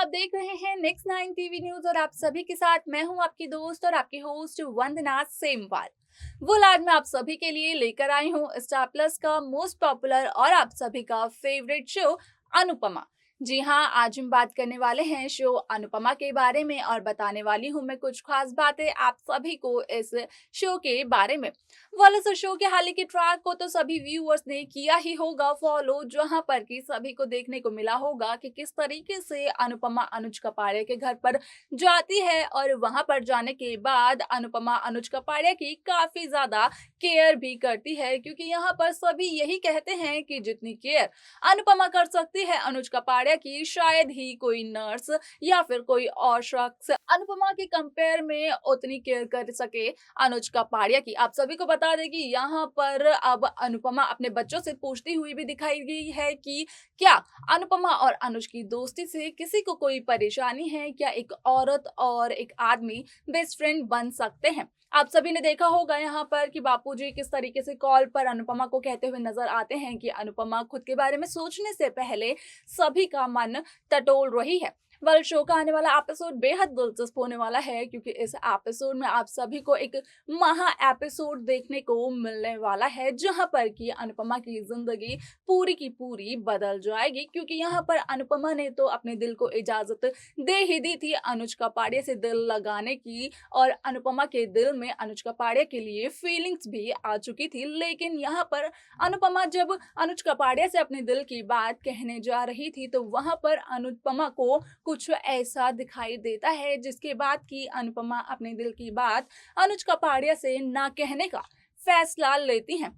आप देख रहे हैं नेक्स्ट नाइन टीवी न्यूज और आप सभी के साथ मैं हूं आपकी दोस्त और आपकी होस्ट वंदना सेमवाल। आज मैं आप सभी के लिए लेकर आई हूं स्टार प्लस का मोस्ट पॉपुलर और आप सभी का फेवरेट शो अनुपमा। जी हाँ, आज हम बात करने वाले हैं शो अनुपमा के बारे में और बताने वाली हूँ मैं कुछ खास बातें आप सभी को इस शो के बारे में। इस शो के हाल ही के ट्रैक को तो सभी व्यूअर्स ने किया ही होगा फॉलो, जहां पर कि सभी को देखने को मिला होगा कि किस तरीके से अनुपमा अनुज कपाड़िया के घर पर जाती है और वहां पर जाने के बाद अनुपमा अनुज कपाड़िया की काफी ज्यादा केयर भी करती है, क्योंकि यहाँ पर सभी यही कहते हैं कि जितनी केयर अनुपमा कर सकती है अनुज कपाड़िया की, शायद ही कोई नर्स या फिर कोई और शख्स अनुपमा के कंपेयर में उतनी केयर कर सके अनुज कपाड़िया की। आप सभी को बता दें कि यहाँ पर अब अनुपमा अपने बच्चों से पूछती हुई भी दिखाई गई है कि क्या अनुपमा और अनुज की दोस्ती से किसी को कोई परेशानी है, क्या एक औरत और एक आदमी बेस्ट फ्रेंड बन सकते हैं। आप सभी ने देखा होगा यहाँ पर कि बापूजी किस तरीके से कॉल पर अनुपमा को कहते हुए नजर आते हैं कि अनुपमा खुद के बारे में सोचने से पहले सभी का मन टटोल रही है। शो का आने वाला एपिसोड बेहद दिलचस्प होने वाला है, क्योंकि इस एपिसोड में आप सभी को एक महा एपिसोड देखने को मिलने वाला है, जहां पर कि अनुपमा की जिंदगी पूरी की पूरी बदल जाएगी। क्योंकि यहाँ पर अनुपमा ने तो अपने दिल को इजाजत दे ही दी थी अनुज कपाड़िया से दिल लगाने की, और अनुपमा के दिल में अनुज कपाड़िया के लिए फीलिंग्स भी आ चुकी थी। लेकिन यहाँ पर अनुपमा जब अनुज कपाड़िया से अपने दिल की बात कहने जा रही थी तो वहां पर अनुपमा को कुछ ऐसा दिखाई देता है, जिसके बाद कि अनुपमा अपने दिल की बात अनुज कपाड़िया से ना कहने का फैसला लेती हैं।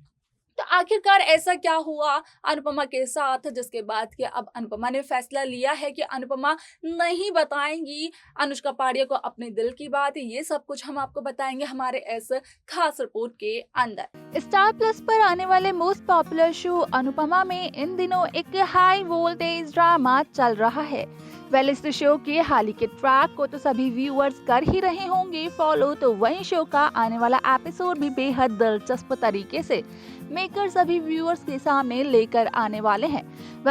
तो आखिरकार ऐसा क्या हुआ अनुपमा के साथ, जिसके बाद कि अब अनुपमा ने फैसला लिया है कि अनुपमा नहीं बताएंगी अनुज कपाड़िया को अपने दिल की बात। ये सब कुछ हम आपको बताएंगे हमारे इस खास रिपोर्ट के अंदर। स्टार प्लस पर आने वाले मोस्ट पॉपुलर शो अनुपमा में इन दिनों एक हाई वोल्टेज ड्रामा चल रहा है। इस शो के हाल ही के ट्रैक को तो सभी व्यूअर्स कर ही रहे होंगे फॉलो, तो वहीं शो का आने वाला एपिसोड भी बेहद दिलचस्प तरीके से मेकर सभी व्यूअर्स के सामने लेकर आने वाले हैं।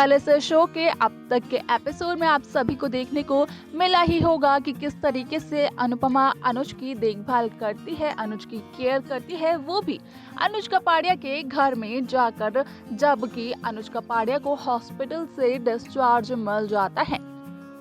इस शो के अब तक के एपिसोड में आप सभी को देखने को मिला ही होगा कि किस तरीके से अनुपमा अनुज की देखभाल करती है, अनुज की केयर करती है, वो भी अनुज कपाड़िया के घर में जाकर, जबकि अनुज कपाड़िया को हॉस्पिटल से डिस्चार्ज मिल जाता है।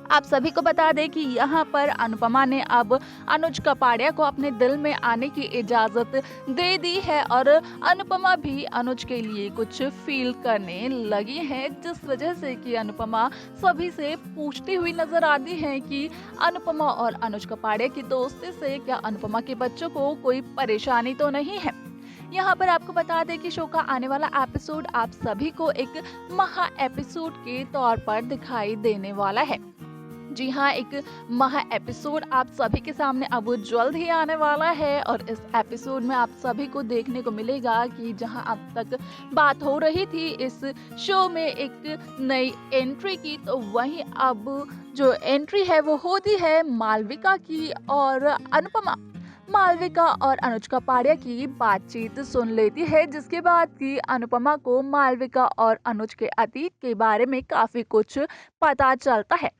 आप सभी को बता दें कि यहाँ पर अनुपमा ने अब अनुज कपाड़िया को अपने दिल में आने की इजाजत दे दी है और अनुपमा भी अनुज के लिए कुछ फील करने लगी है, जिस वजह से कि अनुपमा सभी से पूछती हुई नजर आती है कि अनुपमा और अनुज कपाड़िया की दोस्ती से क्या अनुपमा के बच्चों को कोई परेशानी तो नहीं है। यहाँ पर आपको बता दें कि शो का आने वाला एपिसोड आप सभी को एक महा एपिसोड के तौर पर दिखाई देने वाला है। जी हाँ, एक महा एपिसोड आप सभी के सामने अब जल्द ही आने वाला है और इस एपिसोड में आप सभी को देखने को मिलेगा कि जहां अब तक बात हो रही थी इस शो में एक नई एंट्री की, तो वहीं अब जो एंट्री है वो होती है मालविका की, और अनुपमा मालविका और अनुज कपाड़िया की बातचीत सुन लेती है, जिसके बाद कि अनुपमा को मालविका और अनुज के अतीत के बारे में काफी कुछ पता चलता है।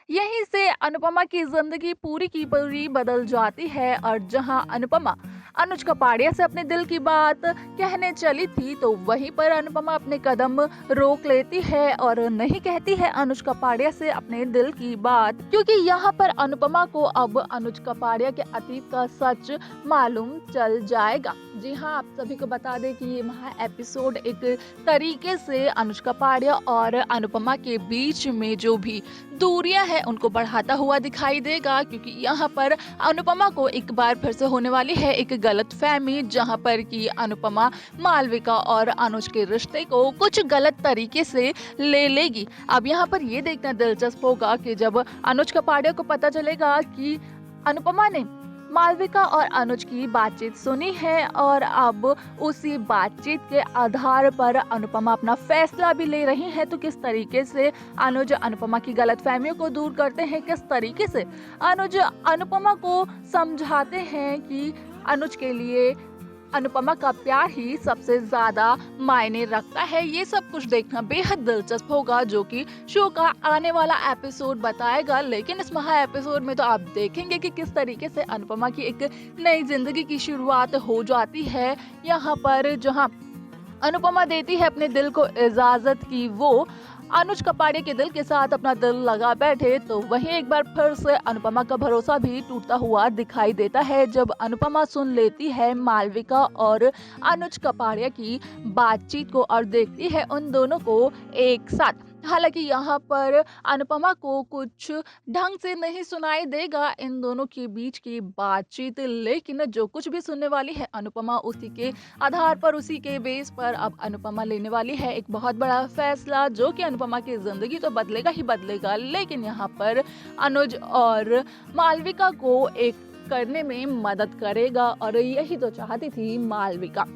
यहीं से अनुपमा की जिंदगी पूरी की पूरी बदल जाती है, और जहां अनुपमा अनुज कपाड़िया से अपने दिल की बात कहने चली थी तो वहीं पर अनुपमा अपने कदम रोक लेती है और नहीं कहती है अनुज कपाड़िया से अपने दिल की बात, क्योंकि यहाँ पर अनुपमा को अब अनुज कपाड़िया के अतीत का सच मालूम चल जाएगा। जी हाँ, आप सभी को बता दें कि ये महा एपिसोड एक तरीके से अनुज कपाड़िया और अनुपमा के बीच में जो भी दूरियां है उनको बढ़ाता हुआ दिखाई देगा, क्योंकि यहाँ पर अनुपमा को एक बार फिर से होने वाली है एक गलतफहमी, जहां पर कि अनुपमा मालविका और अनुज के रिश्ते को कुछ गलत तरीके से ले लेगी। अब यहाँ पर ये देखना दिलचस्प होगा कि जब अनुज कपाड़िया को पता चलेगा कि अनुपमा ने मालविका और अनुज की बातचीत सुनी है और अब उसी बातचीत के आधार पर अनुपमा अपना फैसला भी ले रही है, तो किस तरीके से अनुज अनुपमा की गलतफहमियों को दूर करते हैं, किस तरीके से अनुज अनुपमा को समझाते हैं कि अनुज के लिए अनुपमा का प्यार ही सबसे ज्यादा मायने रखता है। ये सब कुछ देखना बेहद दिलचस्प होगा, जो कि शो का आने वाला एपिसोड बताएगा। लेकिन इस महा एपिसोड में तो आप देखेंगे कि किस तरीके से अनुपमा की एक नई जिंदगी की शुरुआत हो जाती है। यहाँ पर जहाँ अनुपमा देती है अपने दिल को इजाजत की वो अनुज कपाड़िया के दिल के साथ अपना दिल लगा बैठे, तो वहीं एक बार फिर से अनुपमा का भरोसा भी टूटता हुआ दिखाई देता है जब अनुपमा सुन लेती है मालविका और अनुज कपाड़िया की बातचीत को और देखती है उन दोनों को एक साथ। हालांकि यहाँ पर अनुपमा को कुछ ढंग से नहीं सुनाई देगा इन दोनों के बीच की बातचीत, लेकिन जो कुछ भी सुनने वाली है अनुपमा, उसी के आधार पर, उसी के बेस पर अब अनुपमा लेने वाली है एक बहुत बड़ा फैसला, जो कि अनुपमा की जिंदगी तो बदलेगा ही बदलेगा, लेकिन यहाँ पर अनुज और मालविका को एक करने में मदद करेगा। और यही तो चाहती थी मालविका।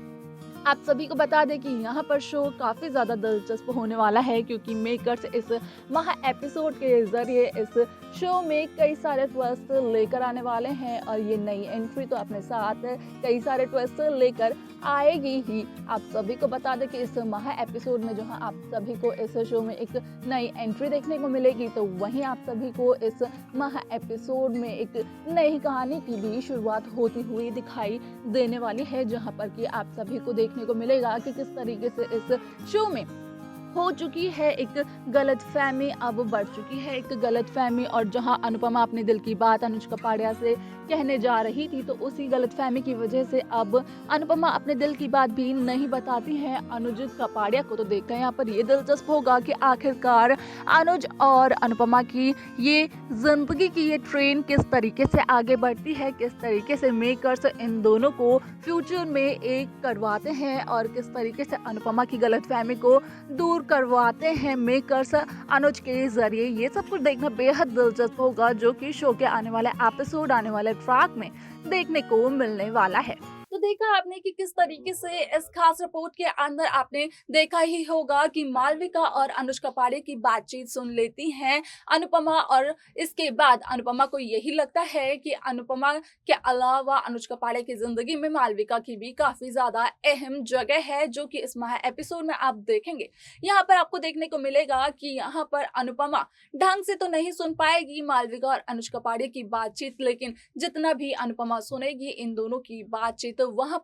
आप सभी को बता दें कि यहाँ पर शो काफ़ी ज़्यादा दिलचस्प होने वाला है, क्योंकि मेकर्स इस महा एपिसोड के ज़रिए इस शो में कई सारे ट्विस्ट लेकर आने वाले हैं। और ये नई एंट्री तो अपने साथ कई सारे ट्विस्ट लेकर आएगी ही। आप सभी को बता दें कि इस महा एपिसोड में जहाँ आप सभी को इस शो में एक नई एंट्री देखने को मिलेगी, तो वहीं आप सभी को इस महा एपिसोड में एक नई कहानी की भी शुरुआत होती हुई दिखाई देने वाली है, जहाँ पर कि आप सभी को देखने को मिलेगा कि किस तरीके से इस शो में हो चुकी है एक गलतफहमी, अब बढ़ चुकी है एक गलतफहमी। और जहां अनुपमा अपने दिल की बात अनुज कपाड़िया से कहने जा रही थी, तो उसी गलतफहमी की वजह से अब अनुपमा अपने दिल की बात भी नहीं बताती है अनुज कपाड़िया को। तो देखते हैं यहाँ पर ये दिलचस्प होगा कि आखिरकार अनुज और अनुपमा की ये जिंदगी की ये ट्रेन किस तरीके से आगे बढ़ती है, किस तरीके से मेकर्स इन दोनों को फ्यूचर में एक करवाते हैं और किस तरीके से अनुपमा की गलतफहमी को दूर करवाते हैं मेकर्स अनुज के जरिए। ये सब कुछ देखना बेहद दिलचस्प होगा, जो कि शो के आने वाले एपिसोड, आने वाले ट्रैक में देखने को मिलने वाला है। तो देखा आपने कि किस तरीके से इस खास रिपोर्ट के अंदर आपने देखा ही होगा कि मालविका और अनुज कपाड़िया की बातचीत सुन लेती हैं अनुपमा, और इसके बाद अनुपमा को यही लगता है कि अनुपमा के अलावा अनुज कपाड़िया की जिंदगी में मालविका की भी काफी ज्यादा अहम जगह है, जो कि इस महा एपिसोड में आप देखेंगे। यहाँ पर आपको देखने को मिलेगा कि यहाँ पर अनुपमा ढंग से तो नहीं सुन पाएगी मालविका और अनुज कपाड़िया की बातचीत, लेकिन जितना भी अनुपमा सुनेगी इन दोनों की बातचीत, तो वहां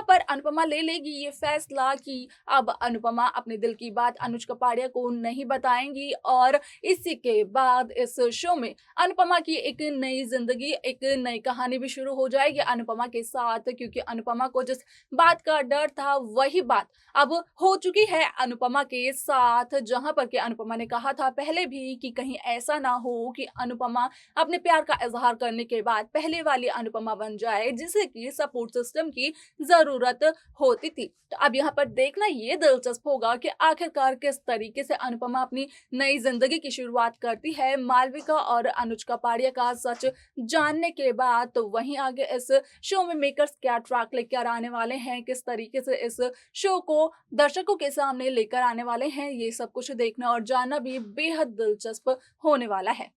पर अनुपमा ले लेगी ये फैसला कि अब अनुपमा अपने दिल की बात अनुज कपाड़िया को नहीं बताएंगी। और इसी के बाद इस शो में अनुपमा की एक नई जिंदगी, एक नई कहानी भी शुरू हो जाएगी अनुपमा के साथ, क्योंकि अनुपमा को जिस बात का डर था वही बात अब हो चुकी है अनुपमा के साथ, जहां पर कि अनुपमा ने कहा था पहले भी कि कहीं ऐसा ना हो कि अनुपमा अपने प्यार का इजहार करने के बाद पहले वाली अनुपमा बन जाए, जिसे कि सपोर्ट सिस्टम की जरूरत होती थी। तो अब यहाँ पर देखना ये दिलचस्प होगा कि आखिरकार किस तरीके से अनुपमा अपनी नई जिंदगी की शुरुआत करती है मालविका और अनुज कपाड़िया का सच जानने के बाद। तो वहीं आगे इस शो में मेकर्स क्या ट्रैक लेकर आने वाले हैं, किस तरीके से इस शो को दर्शकों के सामने लेकर आने वाले हैं, ये सब कुछ देखना और जानना भी बेहद दिलचस्प होने वाला है।